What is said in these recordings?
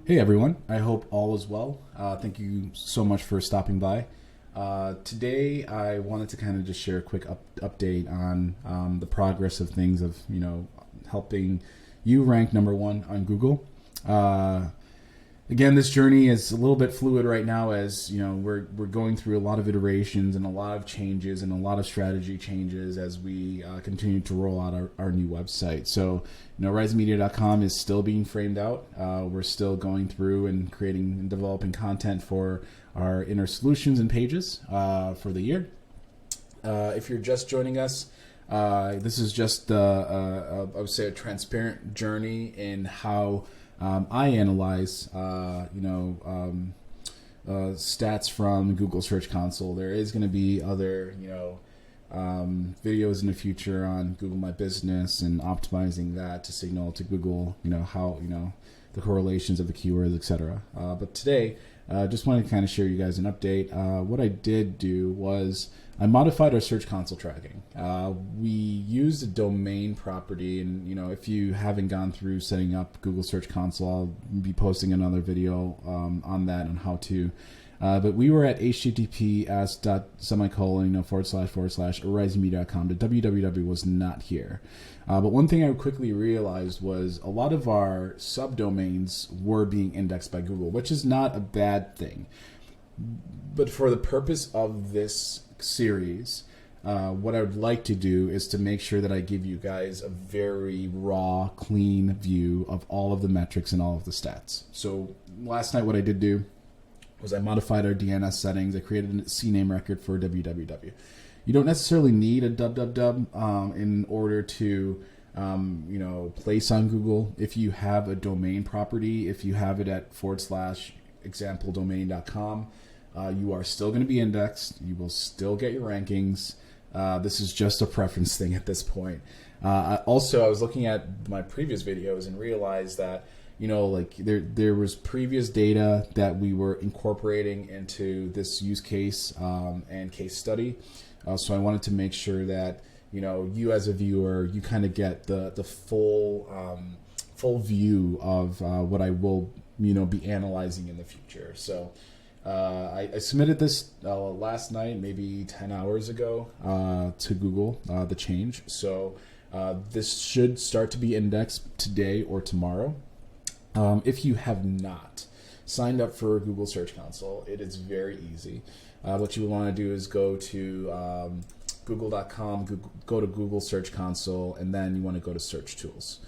Hey everyone, I hope all is well. Thank you so much for stopping by. Today I wanted to kind of just share a quick update on the progress of things of, helping you rank number one on Google. Uh, Again, this journey is a little bit fluid right now, as we're going through a lot of iterations and a lot of changes and a lot of strategy changes as we continue to roll out our new website. So, risemedia.com is still being framed out. We're still going through and creating and developing content for our inner solutions and pages for the year. If you're just joining us, this is just I would say a transparent journey in how I analyze, stats from Google Search Console. There is going to be other, videos in the future on Google My Business and optimizing that to signal to Google, how, the correlations of the keywords, etc. But today, just wanted to kind of share you guys an update. What I did do was I modified our Search Console tracking. We used a domain property, and if you haven't gone through setting up Google Search Console, I'll be posting another video on that on how to. But we were at https://arisemedia.com. The www was not here. But one thing I quickly realized was a lot of our subdomains were being indexed by Google, which is not a bad thing. But for the purpose of this series, what I would like to do is to make sure that I give you guys a very raw, clean view of all of the metrics and all of the stats. So last night what I did do was I modified our DNS settings. I created a CNAME record for www. You don't necessarily need a www in order to place on Google. If you have a domain property, if you have it at /exampledomain.com, you are still going to be indexed. You will still get your rankings. This is just a preference thing at this point. I was looking at my previous videos and realized that there was previous data that we were incorporating into this use case and case study. So I wanted to make sure that you as a viewer, you kind of get the full view of what I will be analyzing in the future. So I submitted this last night, maybe 10 hours ago, to Google, the change. So this should start to be indexed today or tomorrow. If you have not signed up for Google Search Console, it is very easy. What you want to do is go to google.com, go to Google Search Console, and then you want to go to Search Tools,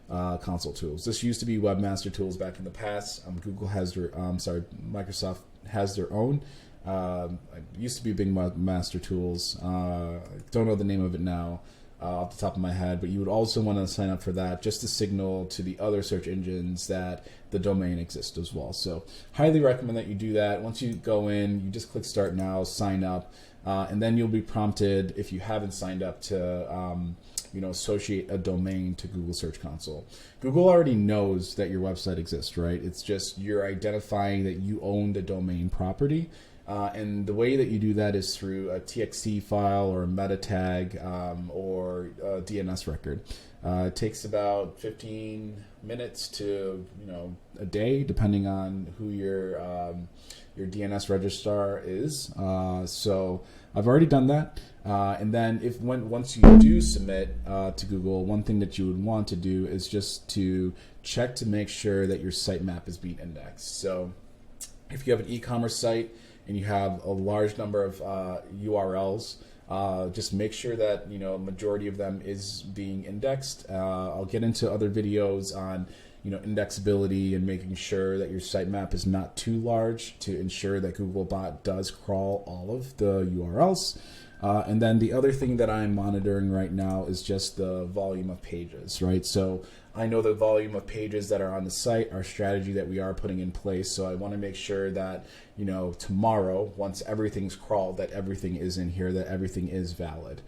Console Tools. This used to be Webmaster Tools back in the past. Microsoft has their own. It used to be Bing Master Tools. Don't know the name of it now off the top of my head, but you would also want to sign up for that just to signal to the other search engines that the domain exists as well. So highly recommend that you do that. Once you go in, you just click Start Now, sign up, and then you'll be prompted, if you haven't signed up, to associate a domain to Google Search Console. Google already knows that your website exists, right? It's just you're identifying that you own the domain property. And the way that you do that is through a TXT file or a meta tag or a DNS record. It takes about 15 minutes to a day, depending on who your DNS registrar is. So I've already done that. And then once you do submit to Google, one thing that you would want to do is just to check to make sure that your sitemap is being indexed. So if you have an e-commerce site and you have a large number of URLs, just make sure that majority of them is being indexed. I'll get into other videos on indexability and making sure that your sitemap is not too large to ensure that Googlebot does crawl all of the URLs. And then the other thing that I'm monitoring right now is just the volume of pages, right? So I know the volume of pages that are on the site, our strategy that we are putting in place. So I want to make sure that, tomorrow, once everything's crawled, that everything is in here, that everything is valid.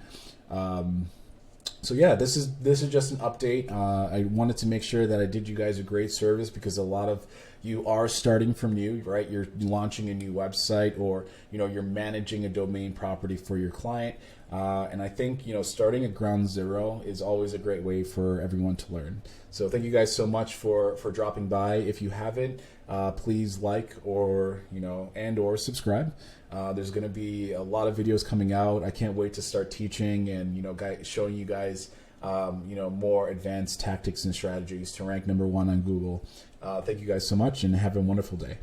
So yeah, this is just an update. I wanted to make sure that I did you guys a great service because a lot of you are starting from new, right? You're launching a new website, or you're managing a domain property for your client. And I think starting at ground zero is always a great way for everyone to learn. So thank you guys so much for dropping by. If you haven't, please like or or subscribe. There's going to be a lot of videos coming out. I can't wait to start teaching and showing you guys more advanced tactics and strategies to rank #1 on Google. Thank you guys so much, and have a wonderful day.